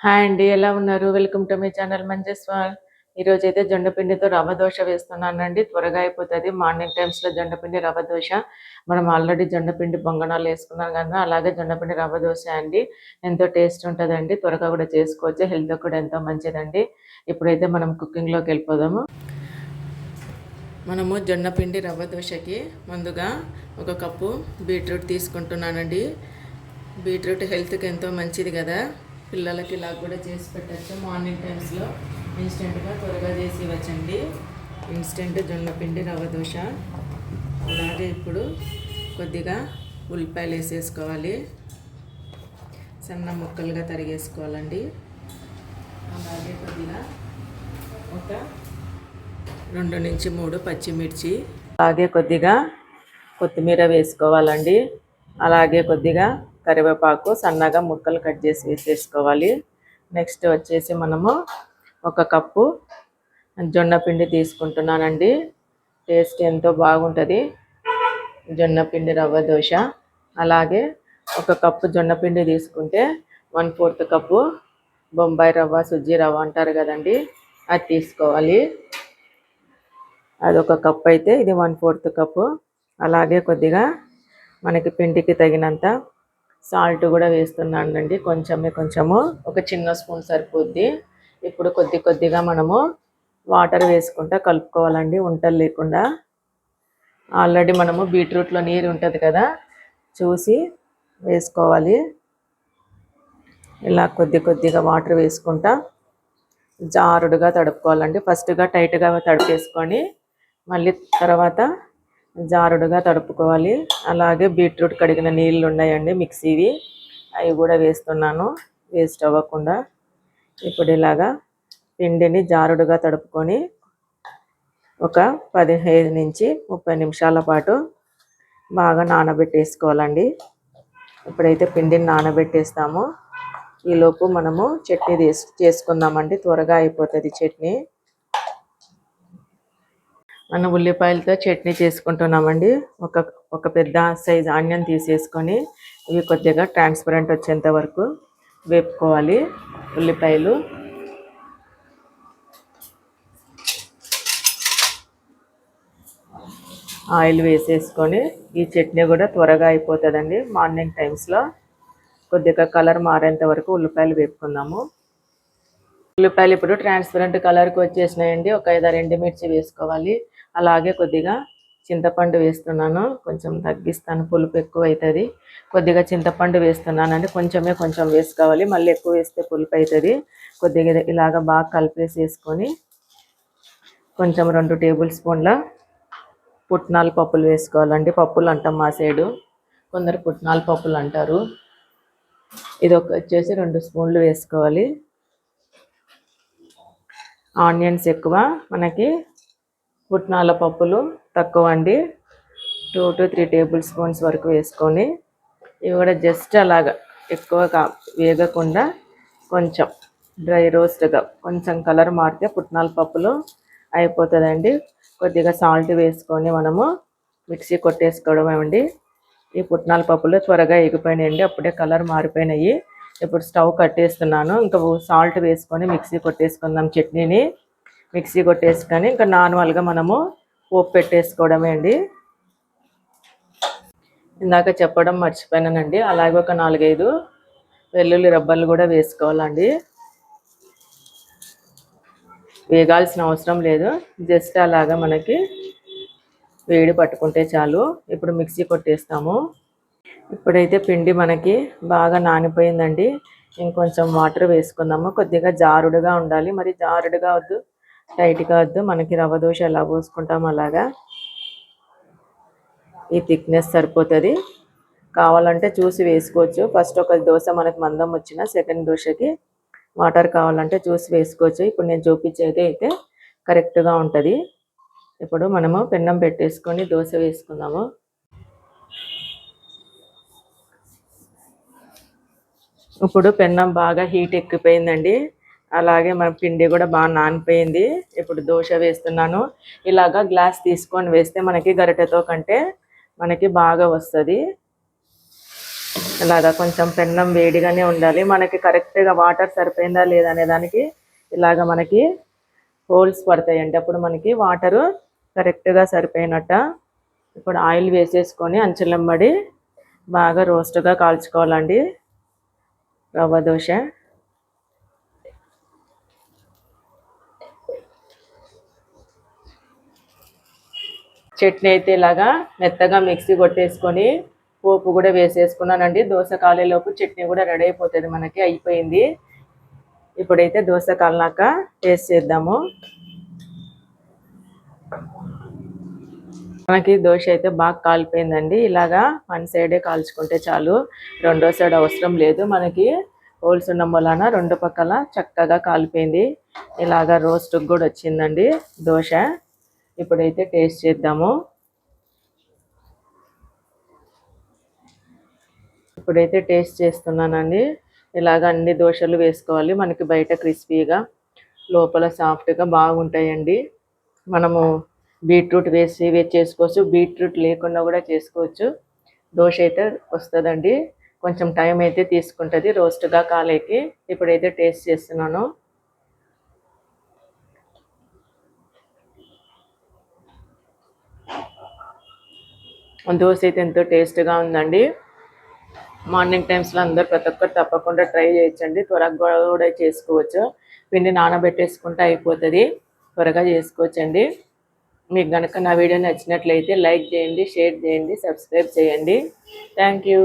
Hi అండి, ఎలా ఉన్నారు? Welcome to my channel Manjaswal. ఈరోజు అయితే జొన్న పిండితో రవ్వ దోశ వేస్తున్నానండి. త్వరగా అయిపోతుంది. మార్నింగ్ టైమ్స్లో జొన్న పిండి రవ్వ దోశ. మనం ఆల్రెడీ జొన్న పిండి పొంగనాలు వేసుకున్నాం కదా, అలాగే జొన్న పిండి రవ్వ దోశ అండి. ఎంతో టేస్ట్ ఉంటుందండి. త్వరగా కూడా చేసుకోవచ్చు. హెల్త్ కూడా ఎంతో మంచిదండి. ఇప్పుడైతే మనం కుకింగ్లోకి వెళ్ళిపోదాము. మనము జొన్న పిండి రవ్వ దోశకి ముందుగా ఒక కప్పు బీట్రూట్ తీసుకుంటున్నానండి. బీట్రూట్ హెల్త్కి ఎంతో మంచిది కదా. పిల్లలకి ఇలా కూడా చేసి పెట్టచ్చు. మార్నింగ్ టైమ్స్లో ఇన్స్టెంట్గా త్వరగా చేసి ఇవ్వచ్చండి. ఇన్స్టెంట్ జొన్న పిండి రవ్వ దోశ. అలాగే ఇప్పుడు కొద్దిగా ఉల్లిపాయలు వేసేసుకోవాలి. సన్న ముక్కలుగా తరిగేసుకోవాలండి. అలాగే కొద్దిగా ఒక 2 నుంచి 3 పచ్చిమిర్చి, అలాగే కొద్దిగా కొత్తిమీర వేసుకోవాలండి. అలాగే కొద్దిగా కరివేపాకు సన్నగా ముక్కలు కట్ చేసి వేసేసుకోవాలి. నెక్స్ట్ వచ్చేసి మనము 1 కప్పు జొన్న పిండి తీసుకుంటున్నానండి. టేస్ట్ ఎంతో బాగుంటుంది జొన్న పిండి రవ్వ దోశ. అలాగే 1 కప్పు జొన్న పిండి తీసుకుంటే 1/4 కప్పు బొంబాయి రవ్వ, సుజ్జీ రవ్వ అంటారు కదండి, అది తీసుకోవాలి. అది 1 కప్పు అయితే ఇది 1/4 కప్పు. అలాగే కొద్దిగా మనకి పిండికి తగినంత సాల్ట్ కూడా వేస్తున్నానండి. కొంచెము, ఒక చిన్న స్పూన్ సరిపోద్ది. ఇప్పుడు కొద్దిగా మనము వాటర్ వేసుకుంటా కలుపుకోవాలండి, ఉంటలు లేకుండా. ఆల్రెడీ మనము బీట్రూట్లో నీరు ఉంటుంది కదా, చూసి వేసుకోవాలి. ఇలా కొద్దిగా వాటర్ వేసుకుంటా జారుడుగా తడుపుకోవాలండి. ఫస్ట్గా టైట్గా తడిపేసుకొని మళ్ళీ తర్వాత జారుడుగా తడుపుకోవాలి. అలాగే బీట్రూట్ కడిగిన నీళ్ళు ఉన్నాయండి మిక్సీవి, అవి కూడా వేస్తున్నాను వేస్ట్ అవ్వకుండా. ఇప్పుడు ఇలాగా పిండిని జారుడుగా తడుపుకొని ఒక 15 నుంచి 30 నిమిషాల పాటు బాగా నానబెట్టేసుకోవాలండి. ఇప్పుడైతే పిండిని నానబెట్టేస్తాము. ఈలోపు మనము చట్నీ చేసుకుందామండి. త్వరగా అయిపోతుంది చట్నీ. మనం ఉల్లిపాయలతో చట్నీ చేసుకుంటున్నామండి. ఒక పెద్ద సైజ్ ఆనియన్ తీసేసుకొని ఇవి కొద్దిగా ట్రాన్స్పరెంట్ వచ్చేంత వరకు వేపుకోవాలి. ఉల్లిపాయలు ఆయిల్ వేసేసుకొని ఈ చట్నీ కూడా త్వరగా అయిపోతుందండి. మార్నింగ్ టైమ్స్లో కొద్దిగా కలర్ మారేంత వరకు ఉల్లిపాయలు వేపుకుందాము. ఉల్లిపాయలు ఇప్పుడు ట్రాన్స్పరెంట్ కలర్కి వచ్చేసినాయండి. ఒక 5-6 ఎండుమిర్చి వేసుకోవాలి. అలాగే కొద్దిగా చింతపండు వేస్తున్నాను. కొంచెం తగ్గిస్తాను, పులుపు ఎక్కువ అవుతుంది. కొద్దిగా చింతపండు వేస్తున్నానండి. కొంచెం వేసుకోవాలి, మళ్ళీ ఎక్కువ వేస్తే పులుపు అవుతుంది. కొద్దిగా ఇలాగ బాగా కలిపేసేసుకొని కొంచెం 2 టేబుల్ స్పూన్ల పుట్నాల పప్పులు వేసుకోవాలండి. పప్పులు అంటాం మా సైడు, కొందరు పుట్నాల పప్పులు అంటారు. ఇది వచ్చేసి 2 స్పూన్లు వేసుకోవాలి. ఆనియన్స్ ఎక్కువ, మనకి పుట్నాల పప్పులు తక్కువ అండి. 2 to 3 టేబుల్ స్పూన్స్ వరకు వేసుకొని ఇవి కూడా జస్ట్ అలాగా ఎక్కువగా వేగకుండా కొంచెం డ్రై రోస్ట్గా కొంచెం కలర్ మారితే పుట్నాల పప్పులు అయిపోతుందండి. కొద్దిగా సాల్ట్ వేసుకొని మనము మిక్సీ కొట్టేసుకోవడం అండి. ఈ పుట్నాల పప్పులు త్వరగా ఎగిపోయినాయండి, అప్పుడే కలర్ మారిపోయినాయి. ఇప్పుడు స్టవ్ కట్టేస్తున్నాను. ఇంకా సాల్ట్ వేసుకొని మిక్సీ కొట్టేసుకుందాం చట్నీని. మిక్సీ కొట్టేసుకొని ఇంకా నార్మల్గా మనము పోపు పెట్టేసుకోవడమే అండి. ఇందాక చెప్పడం మర్చిపోయానండి. అలాగే ఒక 4-5 వెల్లుల్లి రబ్బలు కూడా వేసుకోవాలండి. వేగాల్సిన అవసరం లేదు, జస్ట్ అలాగా మనకి వేడి పట్టుకుంటే చాలు. ఇప్పుడు మిక్సీ కొట్టేస్తాము. ఇప్పుడైతే పిండి మనకి బాగా నానిపోయిందండి. ఇంకొంచెం వాటర్ వేసుకుందాము. కొద్దిగా జారుడుగా ఉండాలి, మరి జారుడుగా వద్దు, టైట్గా వద్దు. మనకి రవ్వ దోశ ఎలా పోసుకుంటాము అలాగా ఈ థిక్నెస్ సరిపోతుంది. కావాలంటే చూసి వేసుకోవచ్చు. ఫస్ట్ ఒక దోశ మనకి మందం వచ్చిన సెకండ్ దోశకి వాటర్ కావాలంటే చూసి వేసుకోవచ్చు. ఇప్పుడు నేను చూపించేది అయితే కరెక్ట్గా ఉంటుంది. ఇప్పుడు మనము పెన్నం పెట్టేసుకొని దోశ వేసుకుందాము. ఇప్పుడు పెన్నం బాగా హీట్ ఎక్కిపోయిందండి. అలాగే మన పిండి కూడా బాగా నానిపోయింది. ఇప్పుడు దోశ వేస్తున్నాను. ఇలాగా గ్లాస్ తీసుకొని వేస్తే మనకి గరిటెతో కంటే మనకి బాగా వస్తుంది. ఇలాగా కొంచెం పెన్నం వేడిగానే ఉండాలి. మనకి కరెక్ట్గా వాటర్ సరిపోయిందా లేదా అనే దానికి ఇలాగ మనకి హోల్స్ పడతాయండి. అప్పుడు మనకి వాటరు కరెక్ట్గా సరిపోయినట్ట. ఇప్పుడు ఆయిల్ వేసేసుకొని అంచులంబడి బాగా రోస్ట్గా కాల్చుకోవాలండి రవ్వ దోశ. చట్నీ అయితే ఇలాగా మెత్తగా మిక్సీ కొట్టేసుకొని పోపు కూడా వేసేసుకున్నానండి. దోశ కాలేలోపు చట్నీ కూడా రెడీ అయిపోతుంది, మనకి అయిపోయింది. ఇప్పుడైతే దోశ కాలినాక టేస్ట్ చేద్దాము. మనకి దోశ అయితే బాగా కాలిపోయిందండి. ఇలాగా వన్ సైడే కాల్చుకుంటే చాలు, రెండో సైడ్ అవసరం లేదు. మనకి హోల్స్ ఉన్న మూలాన రెండు పక్కల చక్కగా కాలిపోయింది. ఇలాగా రోస్ట్కి కూడా వచ్చిందండి దోశ. ఇప్పుడైతే టేస్ట్ చేద్దాము. ఇప్పుడైతే టేస్ట్ చేస్తున్నానండి. ఇలాగ అన్ని దోశలు వేసుకోవాలి. మనకి బయట క్రిస్పీగా లోపల సాఫ్ట్గా బాగుంటాయండి. మనము బీట్రూట్ వేసి చేసుకోవచ్చు, బీట్రూట్ లేకుండా కూడా చేసుకోవచ్చు. దోశ అయితే వస్తుందండి. కొంచెం టైం అయితే తీసుకుంటుంది రోస్ట్గా కాలేకి. ఇప్పుడైతే టేస్ట్ చేస్తున్నాను. దోశ అయితే ఎంతో టేస్ట్గా ఉందండి. మార్నింగ్ టైమ్స్లో అందరూ ప్రతి ఒక్కరు తప్పకుండా ట్రై చేయొచ్చండి. త్వరగా కూడా చేసుకోవచ్చు. పిండి నానబెట్టేసుకుంటే అయిపోతుంది, త్వరగా చేసుకోవచ్చండి. మీకు కనుక నా వీడియో నచ్చినట్లయితే లైక్ చేయండి, షేర్ చేయండి, సబ్స్క్రైబ్ చేయండి. Thank you.